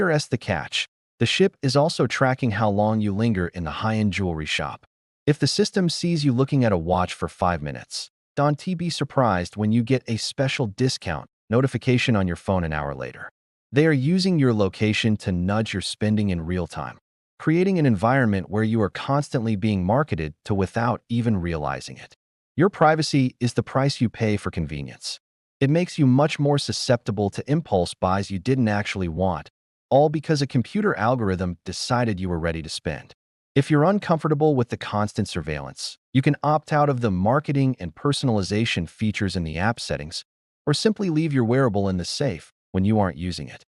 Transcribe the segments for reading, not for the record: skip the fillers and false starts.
Here's the catch. The ship is also tracking how long you linger in the high-end jewelry shop. If the system sees you looking at a watch for 5 minutes, don't be surprised when you get a special discount notification on your phone an hour later. They are using your location to nudge your spending in real time, creating an environment where you are constantly being marketed to without even realizing it. Your privacy is the price you pay for convenience. It makes you much more susceptible to impulse buys you didn't actually want, all because a computer algorithm decided you were ready to spend. If you're uncomfortable with the constant surveillance, you can opt out of the marketing and personalization features in the app settings, or simply leave your wearable in the safe when you aren't using it.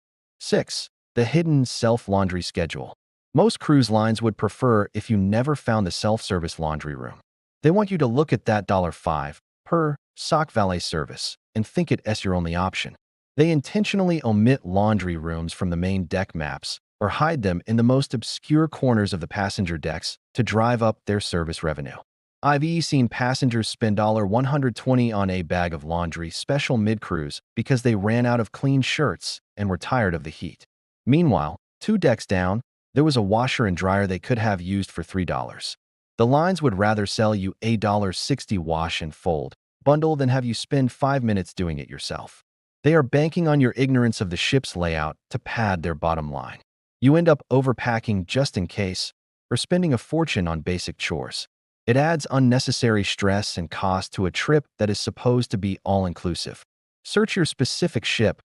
6. The hidden self-laundry schedule. Most cruise lines would prefer if you never found the self-service laundry room. They want you to look at that $5 per sock valet service and think it as your only option. They intentionally omit laundry rooms from the main deck maps or hide them in the most obscure corners of the passenger decks to drive up their service revenue. I've seen passengers spend $120 on a bag of laundry special mid-cruise because they ran out of clean shirts and were tired of the heat. Meanwhile, 2 decks down, there was a washer and dryer they could have used for $3. The lines would rather sell you a $60 wash and fold bundle than have you spend 5 minutes doing it yourself. They are banking on your ignorance of the ship's layout to pad their bottom line. You end up overpacking just in case, or spending a fortune on basic chores. It adds unnecessary stress and cost to a trip that is supposed to be all-inclusive. Search your specific ship's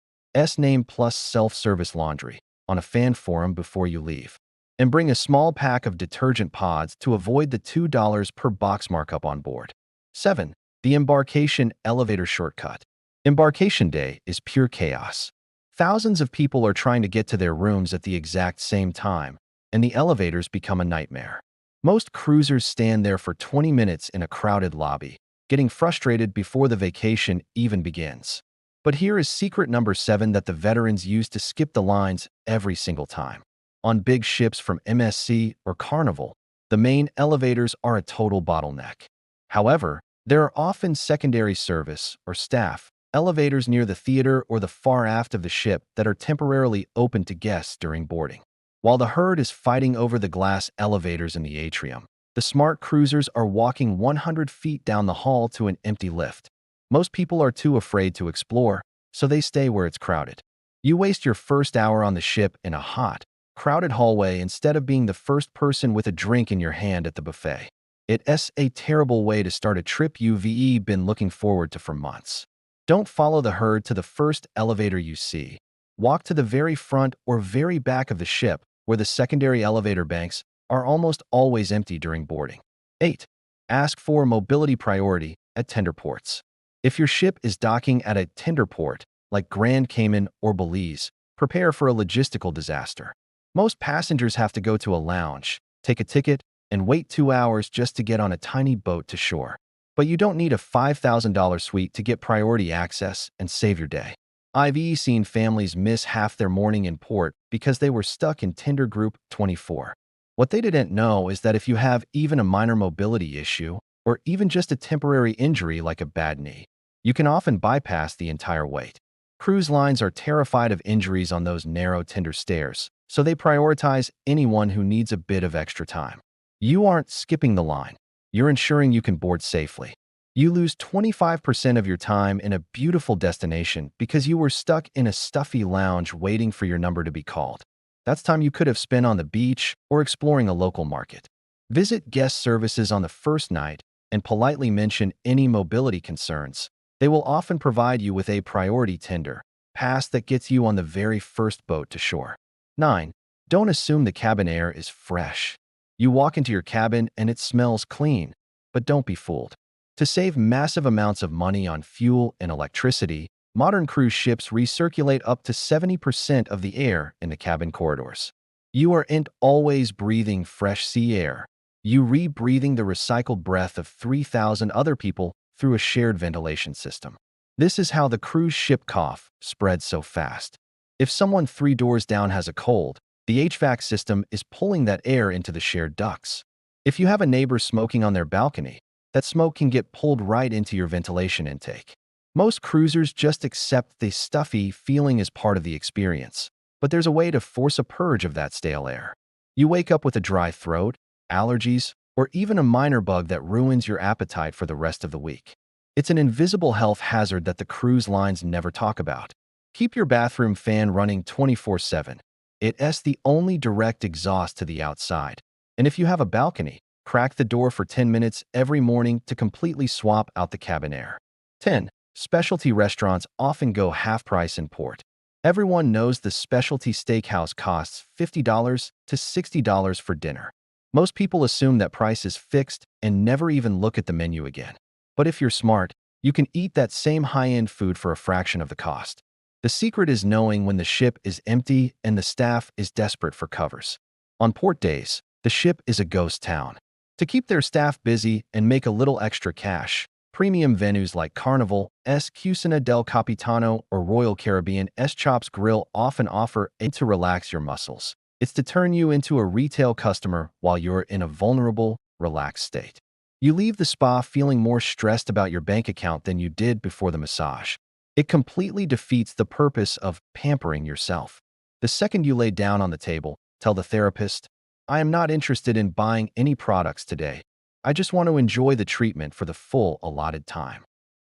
name plus self-service laundry on a fan forum before you leave. And bring a small pack of detergent pods to avoid the $2 per box markup on board. 7. The embarkation elevator shortcut. Embarkation day is pure chaos. Thousands of people are trying to get to their rooms at the exact same time, and the elevators become a nightmare. Most cruisers stand there for 20 minutes in a crowded lobby, getting frustrated before the vacation even begins. But here is secret number 7 that the veterans use to skip the lines every single time. On big ships from MSC or Carnival, the main elevators are a total bottleneck. However, there are often secondary service or staff elevators near the theater or the far aft of the ship that are temporarily open to guests during boarding. While the herd is fighting over the glass elevators in the atrium, the smart cruisers are walking 100 feet down the hall to an empty lift. Most people are too afraid to explore, so they stay where it's crowded. You waste your first hour on the ship in a hot, crowded hallway instead of being the first person with a drink in your hand at the buffet. It's a terrible way to start a trip you've been looking forward to for months. Don't follow the herd to the first elevator you see. Walk to the very front or very back of the ship, where the secondary elevator banks are almost always empty during boarding. 8. Ask for mobility priority at tender ports. If your ship is docking at a tender port, like Grand Cayman or Belize, prepare for a logistical disaster. Most passengers have to go to a lounge, take a ticket, and wait 2 hours just to get on a tiny boat to shore. But you don't need a $5,000 suite to get priority access and save your day. I've seen families miss half their morning in port because they were stuck in Tender Group 24. What they didn't know is that if you have even a minor mobility issue, or even just a temporary injury like a bad knee, you can often bypass the entire wait. Cruise lines are terrified of injuries on those narrow tender stairs, so they prioritize anyone who needs a bit of extra time. You aren't skipping the line. You're ensuring you can board safely. You lose 25% of your time in a beautiful destination because you were stuck in a stuffy lounge waiting for your number to be called. That's time you could have spent on the beach or exploring a local market. Visit guest services on the first night and politely mention any mobility concerns. They will often provide you with a priority tender pass that gets you on the very first boat to shore. 9. Don't assume the cabin air is fresh. You walk into your cabin and it smells clean, but don't be fooled. To save massive amounts of money on fuel and electricity, modern cruise ships recirculate up to 70% of the air in the cabin corridors. You aren't always breathing fresh sea air. You re-breathing the recycled breath of 3,000 other people through a shared ventilation system. This is how the cruise ship cough spreads so fast. If someone 3 doors down has a cold, the HVAC system is pulling that air into the shared ducts. If you have a neighbor smoking on their balcony, that smoke can get pulled right into your ventilation intake. Most cruisers just accept the stuffy feeling as part of the experience. But there's a way to force a purge of that stale air. You wake up with a dry throat, allergies, or even a minor bug that ruins your appetite for the rest of the week. It's an invisible health hazard that the cruise lines never talk about. Keep your bathroom fan running 24/7. It's the only direct exhaust to the outside. And if you have a balcony, crack the door for 10 minutes every morning to completely swap out the cabin air. 10. Specialty restaurants often go half price in port. Everyone knows the specialty steakhouse costs $50 to $60 for dinner. Most people assume that price is fixed and never even look at the menu again. But if you're smart, you can eat that same high-end food for a fraction of the cost. The secret is knowing when the ship is empty and the staff is desperate for covers. On port days, the ship is a ghost town. To keep their staff busy and make a little extra cash, premium venues like Carnival, Cucina del Capitano, or Royal Caribbean Chops Grill often offer a to relax your muscles. It's to turn you into a retail customer while you're in a vulnerable, relaxed state. You leave the spa feeling more stressed about your bank account than you did before the massage. It completely defeats the purpose of pampering yourself. The second you lay down on the table, tell the therapist, "I am not interested in buying any products today. I just want to enjoy the treatment for the full allotted time."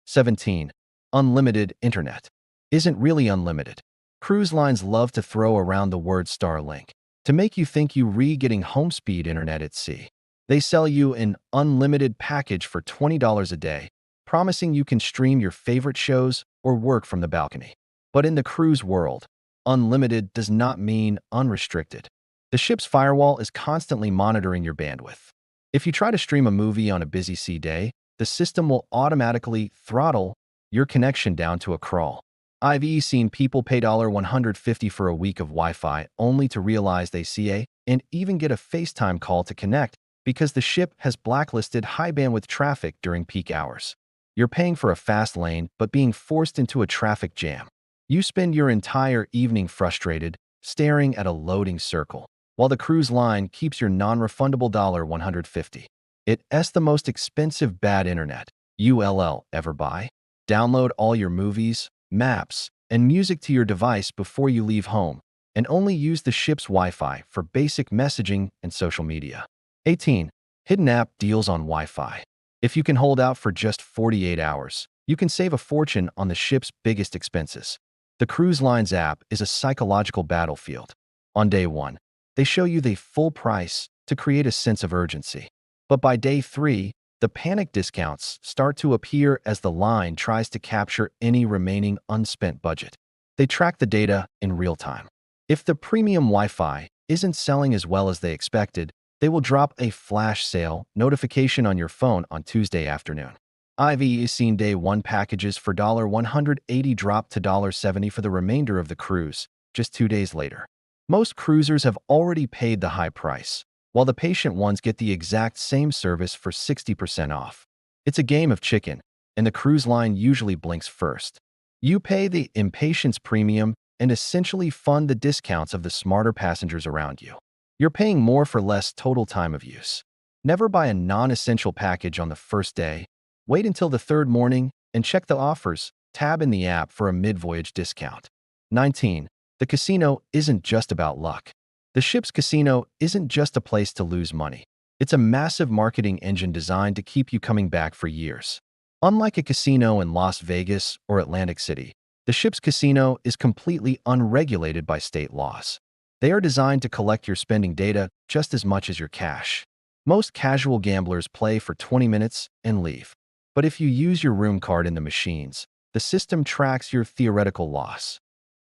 17. Unlimited internet isn't really unlimited. Cruise lines love to throw around the word Starlink to make you think you're getting home speed internet at sea. They sell you an unlimited package for $20 a day, promising you can stream your favorite shows or work from the balcony. But in the cruise world, unlimited does not mean unrestricted. The ship's firewall is constantly monitoring your bandwidth. If you try to stream a movie on a busy sea day, the system will automatically throttle your connection down to a crawl. I've seen people pay $150 for a week of Wi-Fi only to realize they CA and even get a FaceTime call to connect because the ship has blacklisted high-bandwidth traffic during peak hours. You're paying for a fast lane but being forced into a traffic jam. You spend your entire evening frustrated, staring at a loading circle, while the cruise line keeps your non-refundable $150. It's the most expensive bad internet you'll ever buy. Download all your movies, maps, and music to your device before you leave home, and only use the ship's Wi-Fi for basic messaging and social media. 18. Hidden app deals on Wi-Fi. If you can hold out for just 48 hours, you can save a fortune on the ship's biggest expenses. The cruise line's app is a psychological battlefield. On day 1, they show you the full price to create a sense of urgency. But by day 3, the panic discounts start to appear as the line tries to capture any remaining unspent budget. They track the data in real time. If the premium Wi-Fi isn't selling as well as they expected, they will drop a flash sale notification on your phone on Tuesday afternoon. I've seen day 1 packages for $180 drop to $70 for the remainder of the cruise, just 2 days later. Most cruisers have already paid the high price, while the patient ones get the exact same service for 60% off. It's a game of chicken, and the cruise line usually blinks first. You pay the impatience premium and essentially fund the discounts of the smarter passengers around you. You're paying more for less total time of use. Never buy a non-essential package on the first day. Wait until the third morning and check the offers tab in the app for a mid-voyage discount. 19. The casino isn't just about luck. The ship's casino isn't just a place to lose money. It's a massive marketing engine designed to keep you coming back for years. Unlike a casino in Las Vegas or Atlantic City, the ship's casino is completely unregulated by state laws. They are designed to collect your spending data just as much as your cash. Most casual gamblers play for 20 minutes and leave. But if you use your room card in the machines, the system tracks your theoretical loss.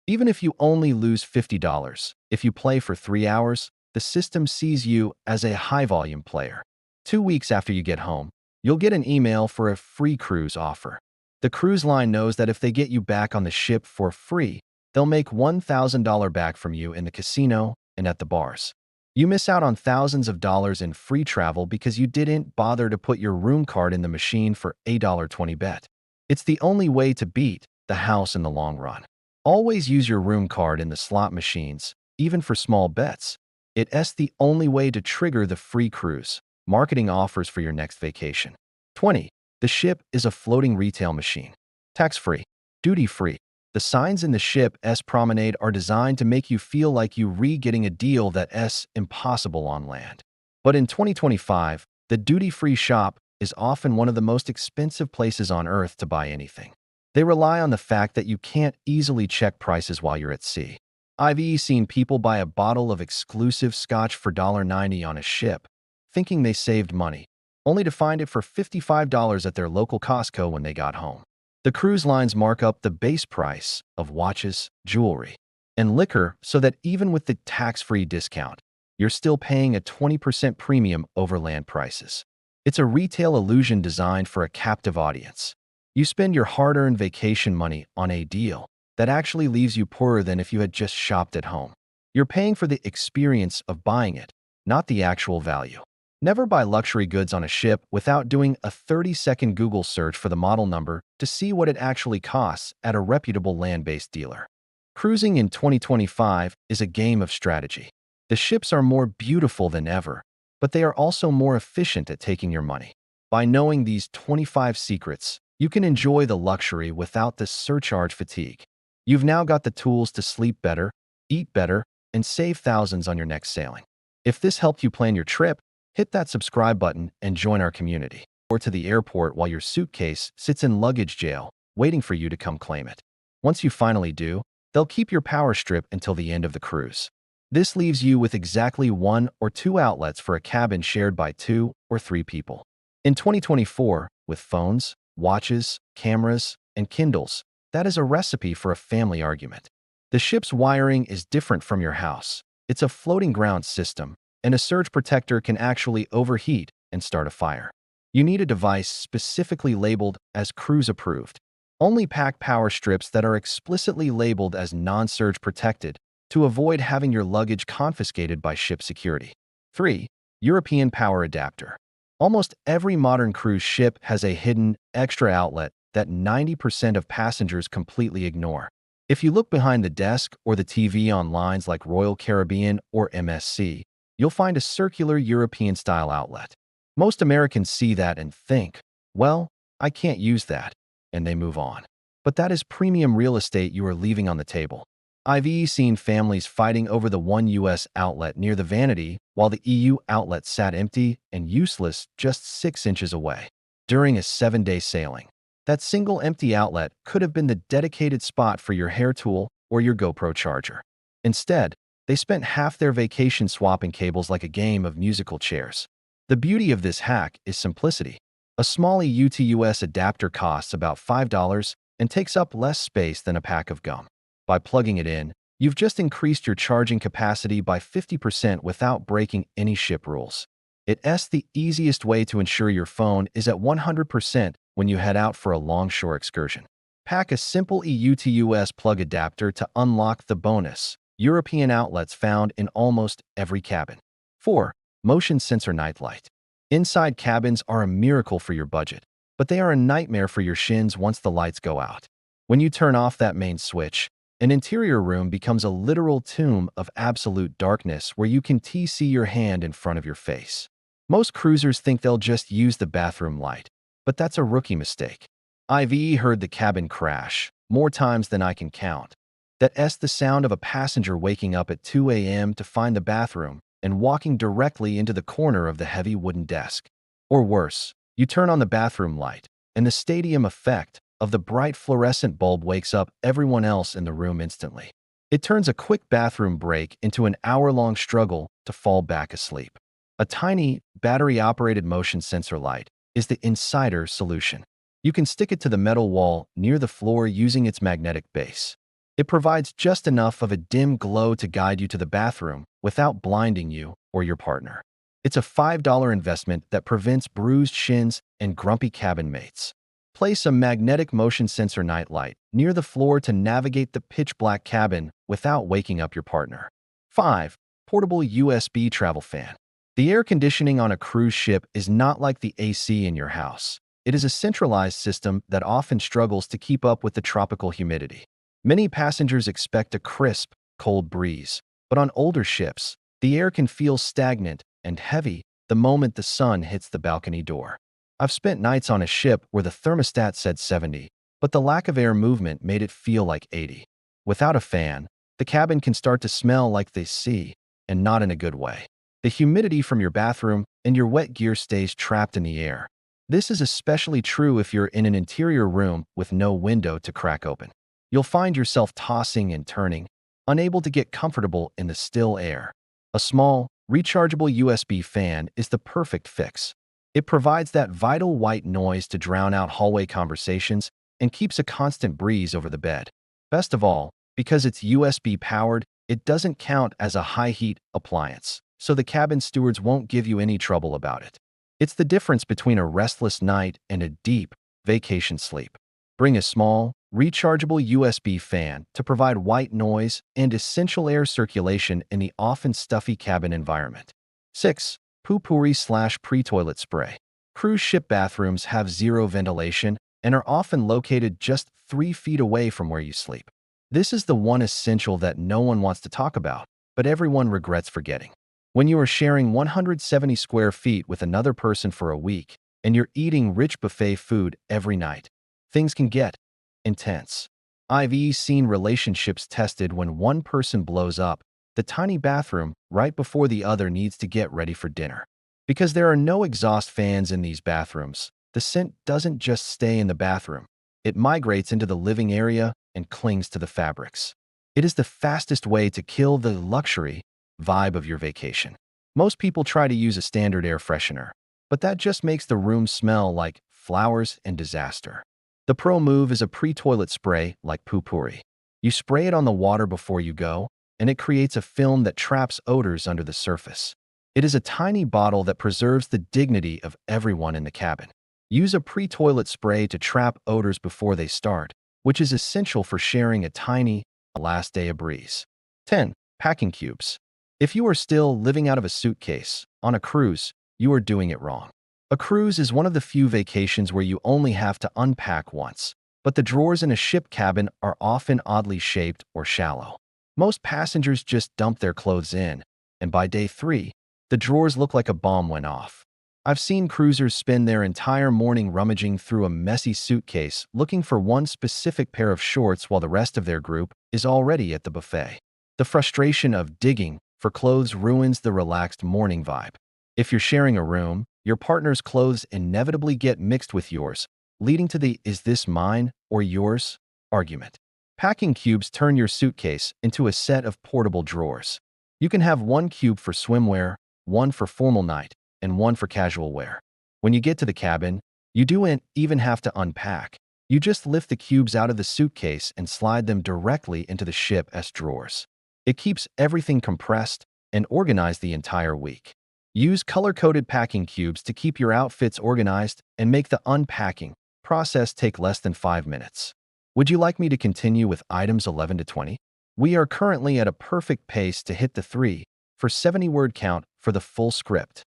Even if you only lose $50, if you play for 3 hours, the system sees you as a high-volume player. 2 weeks after you get home, you'll get an email for a free cruise offer. The cruise line knows that if they get you back on the ship for free, they'll make $1,000 back from you in the casino and at the bars. You miss out on thousands of dollars in free travel because you didn't bother to put your room card in the machine for a $1.20 bet. It's the only way to beat the house in the long run. Always use your room card in the slot machines, even for small bets. It's the only way to trigger the free cruise marketing offers for your next vacation. 20. The ship is a floating retail machine. Tax-free, duty-free. The signs in the ship's promenade are designed to make you feel like you getting a deal that's impossible on land. But in 2025, the duty-free shop is often one of the most expensive places on Earth to buy anything. They rely on the fact that you can't easily check prices while you're at sea. I've seen people buy a bottle of exclusive scotch for $1.90 on a ship, thinking they saved money, only to find it for $55 at their local Costco when they got home. The cruise lines mark up the base price of watches, jewelry, and liquor so that even with the tax-free discount, you're still paying a 20% premium over land prices. It's a retail illusion designed for a captive audience. You spend your hard-earned vacation money on a deal that actually leaves you poorer than if you had just shopped at home. You're paying for the experience of buying it, not the actual value. Never buy luxury goods on a ship without doing a 30-second Google search for the model number to see what it actually costs at a reputable land-based dealer. Cruising in 2025 is a game of strategy. The ships are more beautiful than ever, but they are also more efficient at taking your money. By knowing these 25 secrets, you can enjoy the luxury without the surcharge fatigue. You've now got the tools to sleep better, eat better, and save thousands on your next sailing. If this helped you plan your trip, hit that subscribe button and join our community. Or to the airport while your suitcase sits in luggage jail, waiting for you to come claim it. Once you finally do, they'll keep your power strip until the end of the cruise. This leaves you with exactly 1 or 2 outlets for a cabin shared by 2 or 3 people. In 2024, with phones, watches, cameras, and Kindles, that is a recipe for a family argument. The ship's wiring is different from your house. It's a floating ground system, and a surge protector can actually overheat and start a fire. You need a device specifically labeled as cruise approved. Only pack power strips that are explicitly labeled as non-surge protected to avoid having your luggage confiscated by ship security. 3. European power adapter. Almost every modern cruise ship has a hidden, extra outlet that 90% of passengers completely ignore. If you look behind the desk or the TV on lines like Royal Caribbean or MSC, you'll find a circular European-style outlet. Most Americans see that and think, well, I can't use that, and they move on. But that is premium real estate you are leaving on the table. I've seen families fighting over the one US outlet near the vanity while the EU outlet sat empty and useless just 6 inches away. During a 7-day sailing, that single empty outlet could have been the dedicated spot for your hair tool or your GoPro charger. Instead, they spent half their vacation swapping cables like a game of musical chairs. The beauty of this hack is simplicity. A small EU to US adapter costs about $5 and takes up less space than a pack of gum. By plugging it in, you've just increased your charging capacity by 50% without breaking any ship rules. It's the easiest way to ensure your phone is at 100% when you head out for a longshore excursion. Pack a simple EU to US plug adapter to unlock the bonus European outlets found in almost every cabin. 4. Motion sensor nightlight. Inside cabins are a miracle for your budget, but they are a nightmare for your shins once the lights go out. When you turn off that main switch, an interior room becomes a literal tomb of absolute darkness where you can see your hand in front of your face. Most cruisers think they'll just use the bathroom light, but that's a rookie mistake. I've heard the cabin crash more times than I can count. That's the sound of a passenger waking up at 2 a.m. to find the bathroom and walking directly into the corner of the heavy wooden desk. Or worse, you turn on the bathroom light, and the stadium effect of the bright fluorescent bulb wakes up everyone else in the room instantly. It turns a quick bathroom break into an hour-long struggle to fall back asleep. A tiny, battery-operated motion sensor light is the insider solution. You can stick it to the metal wall near the floor using its magnetic base. It provides just enough of a dim glow to guide you to the bathroom without blinding you or your partner. It's a $5 investment that prevents bruised shins and grumpy cabin mates. Place a magnetic motion sensor nightlight near the floor to navigate the pitch-black cabin without waking up your partner. 5. Portable USB travel fan. The air conditioning on a cruise ship is not like the AC in your house. It is a centralized system that often struggles to keep up with the tropical humidity. Many passengers expect a crisp, cold breeze, but on older ships, the air can feel stagnant and heavy the moment the sun hits the balcony door. I've spent nights on a ship where the thermostat said 70, but the lack of air movement made it feel like 80. Without a fan, the cabin can start to smell like the sea, and not in a good way. The humidity from your bathroom and your wet gear stays trapped in the air. This is especially true if you're in an interior room with no window to crack open. You'll find yourself tossing and turning, unable to get comfortable in the still air. A small, rechargeable USB fan is the perfect fix. It provides that vital white noise to drown out hallway conversations and keeps a constant breeze over the bed. Best of all, because it's USB powered, it doesn't count as a high-heat appliance, so the cabin stewards won't give you any trouble about it. It's the difference between a restless night and a deep vacation sleep. Bring a small, rechargeable USB fan to provide white noise and essential air circulation in the often stuffy cabin environment. 6. Poo-pourri/pre-toilet spray. Cruise ship bathrooms have zero ventilation and are often located just 3 feet away from where you sleep. This is the one essential that no one wants to talk about, but everyone regrets forgetting. When you are sharing 170 square feet with another person for a week, and you're eating rich buffet food every night, things can get intense. I've seen relationships tested when one person blows up the tiny bathroom right before the other needs to get ready for dinner. Because there are no exhaust fans in these bathrooms, the scent doesn't just stay in the bathroom. It migrates into the living area and clings to the fabrics. It is the fastest way to kill the luxury vibe of your vacation. Most people try to use a standard air freshener, but that just makes the room smell like flowers and disaster. The pro move is a pre-toilet spray like poo-pourri. You spray it on the water before you go, and it creates a film that traps odors under the surface. It is a tiny bottle that preserves the dignity of everyone in the cabin. Use a pre-toilet spray to trap odors before they start, which is essential for sharing a tiny, last day of breeze. 10. Packing cubes. If you are still living out of a suitcase on a cruise, you are doing it wrong. A cruise is one of the few vacations where you only have to unpack once, but the drawers in a ship cabin are often oddly shaped or shallow. Most passengers just dump their clothes in, and by day 3, the drawers look like a bomb went off. I've seen cruisers spend their entire morning rummaging through a messy suitcase looking for one specific pair of shorts while the rest of their group is already at the buffet. The frustration of digging for clothes ruins the relaxed morning vibe. If you're sharing a room, your partner's clothes inevitably get mixed with yours, leading to the "is this mine or yours?" argument. Packing cubes turn your suitcase into a set of portable drawers. You can have one cube for swimwear, one for formal night, and one for casual wear. When you get to the cabin, you don't even have to unpack. You just lift the cubes out of the suitcase and slide them directly into the ship's drawers. It keeps everything compressed and organized the entire week. Use color-coded packing cubes to keep your outfits organized and make the unpacking process take less than 5 minutes. Would you like me to continue with items 11 to 20? We are currently at a perfect pace to hit the 3 for 70-word count for the full script.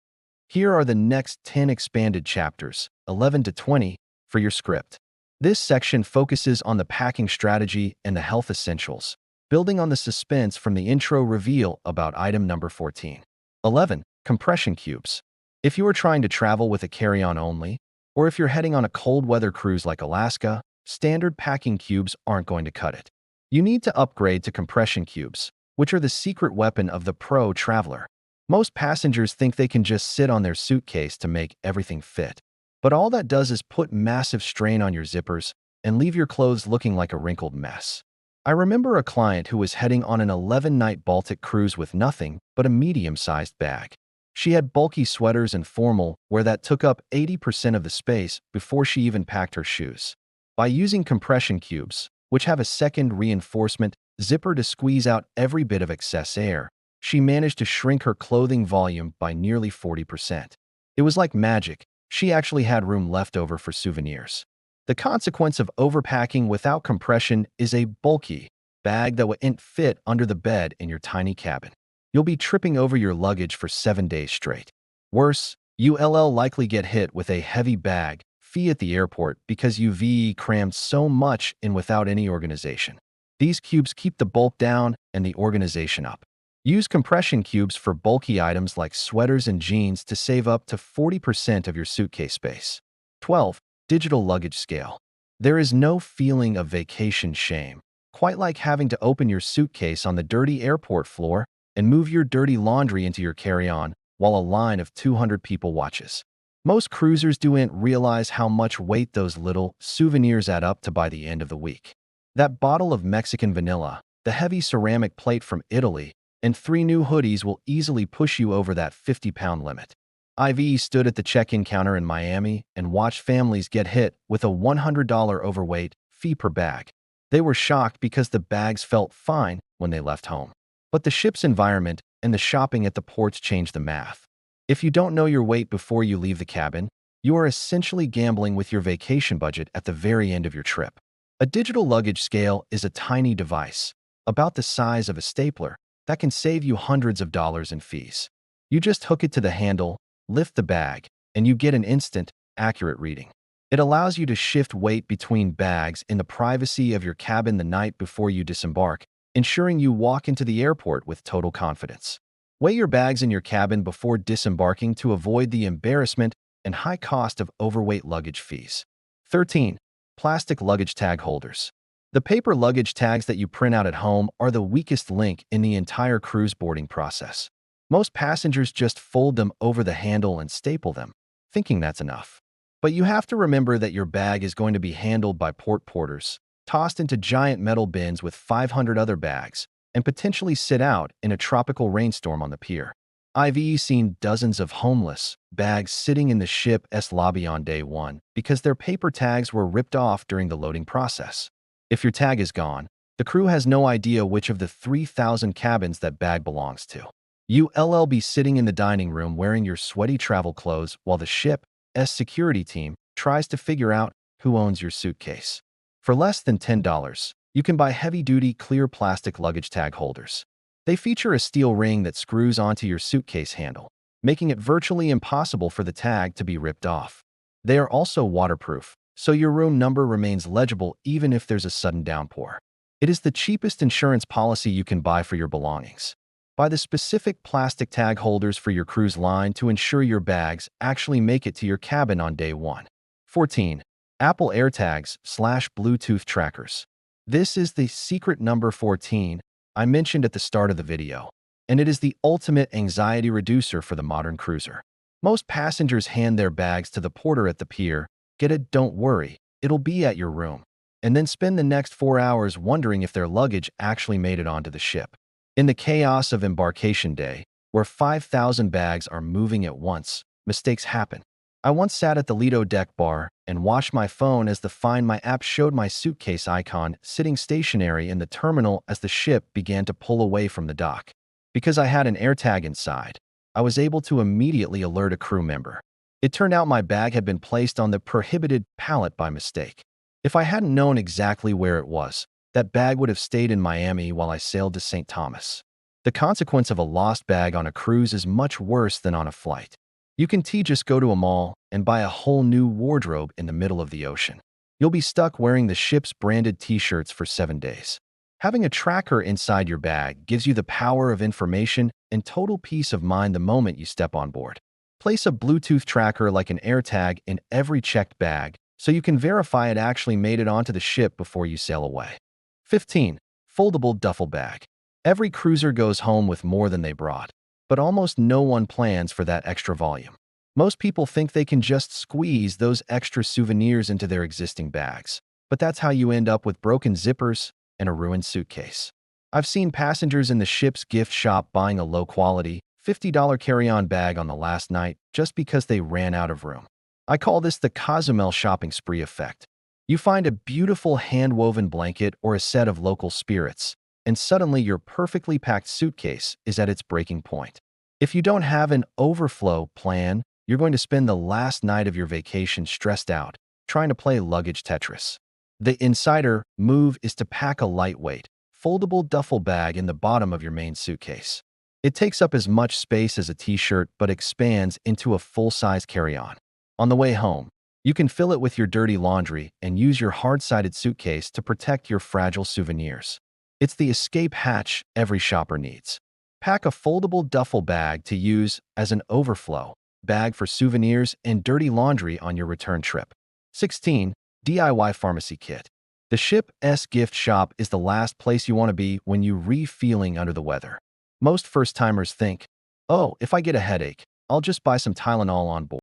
Here are the next 10 expanded chapters, 11 to 20, for your script. This section focuses on the packing strategy and the health essentials, building on the suspense from the intro reveal about item number 14. 11. Compression cubes. If you are trying to travel with a carry-on only, or if you're heading on a cold-weather cruise like Alaska, standard packing cubes aren't going to cut it. You need to upgrade to compression cubes, which are the secret weapon of the pro traveler. Most passengers think they can just sit on their suitcase to make everything fit. But all that does is put massive strain on your zippers and leave your clothes looking like a wrinkled mess. I remember a client who was heading on an 11-night Baltic cruise with nothing but a medium-sized bag. She had bulky sweaters and formal wear that took up 80% of the space before she even packed her shoes. By using compression cubes, which have a second reinforcement zipper to squeeze out every bit of excess air, she managed to shrink her clothing volume by nearly 40%. It was like magic. She actually had room left over for souvenirs. The consequence of overpacking without compression is a bulky bag that won't fit under the bed in your tiny cabin. You'll be tripping over your luggage for 7 days straight. Worse, you'll likely get hit with a heavy bag fee at the airport because you've crammed so much in without any organization. These cubes keep the bulk down and the organization up. Use compression cubes for bulky items like sweaters and jeans to save up to 40% of your suitcase space. 12. Digital luggage scale. There is no feeling of vacation shame, quite like having to open your suitcase on the dirty airport floor and move your dirty laundry into your carry-on while a line of 200 people watches. Most cruisers don't realize how much weight those little souvenirs add up to by the end of the week. That bottle of Mexican vanilla, the heavy ceramic plate from Italy, and 3 new hoodies will easily push you over that 50-pound limit. IV stood at the check-in counter in Miami and watched families get hit with a $100 overweight fee per bag. They were shocked because the bags felt fine when they left home. But the ship's environment and the shopping at the ports changed the math. If you don't know your weight before you leave the cabin, you are essentially gambling with your vacation budget at the very end of your trip. A digital luggage scale is a tiny device, about the size of a stapler, that can save you hundreds of dollars in fees. You just hook it to the handle, lift the bag, and you get an instant, accurate reading. It allows you to shift weight between bags in the privacy of your cabin the night before you disembark, ensuring you walk into the airport with total confidence. Weigh your bags in your cabin before disembarking to avoid the embarrassment and high cost of overweight luggage fees. 13. Plastic luggage tag holders. The paper luggage tags that you print out at home are the weakest link in the entire cruise boarding process. Most passengers just fold them over the handle and staple them, thinking that's enough. But you have to remember that your bag is going to be handled by port porters, tossed into giant metal bins with 500 other bags, and potentially sit out in a tropical rainstorm on the pier. I've seen dozens of homeless bags sitting in the ship's lobby on day one because their paper tags were ripped off during the loading process. If your tag is gone, the crew has no idea which of the 3,000 cabins that bag belongs to. You'll be sitting in the dining room wearing your sweaty travel clothes while the ship's security team tries to figure out who owns your suitcase. For less than $10, you can buy heavy-duty clear plastic luggage tag holders. They feature a steel ring that screws onto your suitcase handle, making it virtually impossible for the tag to be ripped off. They are also waterproof, so your room number remains legible even if there's a sudden downpour. It is the cheapest insurance policy you can buy for your belongings. Buy the specific plastic tag holders for your cruise line to ensure your bags actually make it to your cabin on day one. 14. Apple AirTags/Bluetooth trackers. This is the secret number 14 I mentioned at the start of the video, and it is the ultimate anxiety reducer for the modern cruiser. Most passengers hand their bags to the porter at the pier, get it, don't worry, it'll be at your room, and then spend the next 4 hours wondering if their luggage actually made it onto the ship. In the chaos of embarkation day, where 5,000 bags are moving at once, mistakes happen. I once sat at the Lido deck bar and watched my phone as the Find My app showed my suitcase icon sitting stationary in the terminal as the ship began to pull away from the dock. Because I had an AirTag inside, I was able to immediately alert a crew member. It turned out my bag had been placed on the prohibited pallet by mistake. If I hadn't known exactly where it was, that bag would have stayed in Miami while I sailed to St. Thomas. The consequence of a lost bag on a cruise is much worse than on a flight. You can just go to a mall and buy a whole new wardrobe in the middle of the ocean. You'll be stuck wearing the ship's branded t-shirts for 7 days. Having a tracker inside your bag gives you the power of information and total peace of mind the moment you step on board. Place a Bluetooth tracker like an AirTag in every checked bag so you can verify it actually made it onto the ship before you sail away. 15. Foldable duffel bag. Every cruiser goes home with more than they brought, but almost no one plans for that extra volume. Most people think they can just squeeze those extra souvenirs into their existing bags, but that's how you end up with broken zippers and a ruined suitcase. I've seen passengers in the ship's gift shop buying a low-quality, $50 carry-on bag on the last night just because they ran out of room. I call this the Cozumel shopping spree effect. You find a beautiful hand-woven blanket or a set of local spirits, and suddenly your perfectly packed suitcase is at its breaking point. If you don't have an overflow plan, you're going to spend the last night of your vacation stressed out, trying to play luggage Tetris. The insider move is to pack a lightweight, foldable duffel bag in the bottom of your main suitcase. It takes up as much space as a t-shirt but expands into a full-size carry-on. On the way home, you can fill it with your dirty laundry and use your hard-sided suitcase to protect your fragile souvenirs. It's the escape hatch every shopper needs. Pack a foldable duffel bag to use as an overflow bag for souvenirs and dirty laundry on your return trip. 16. DIY Pharmacy Kit. The Ship's gift shop is the last place you want to be when you're feeling under the weather. Most first-timers think, oh, if I get a headache, I'll just buy some Tylenol on board.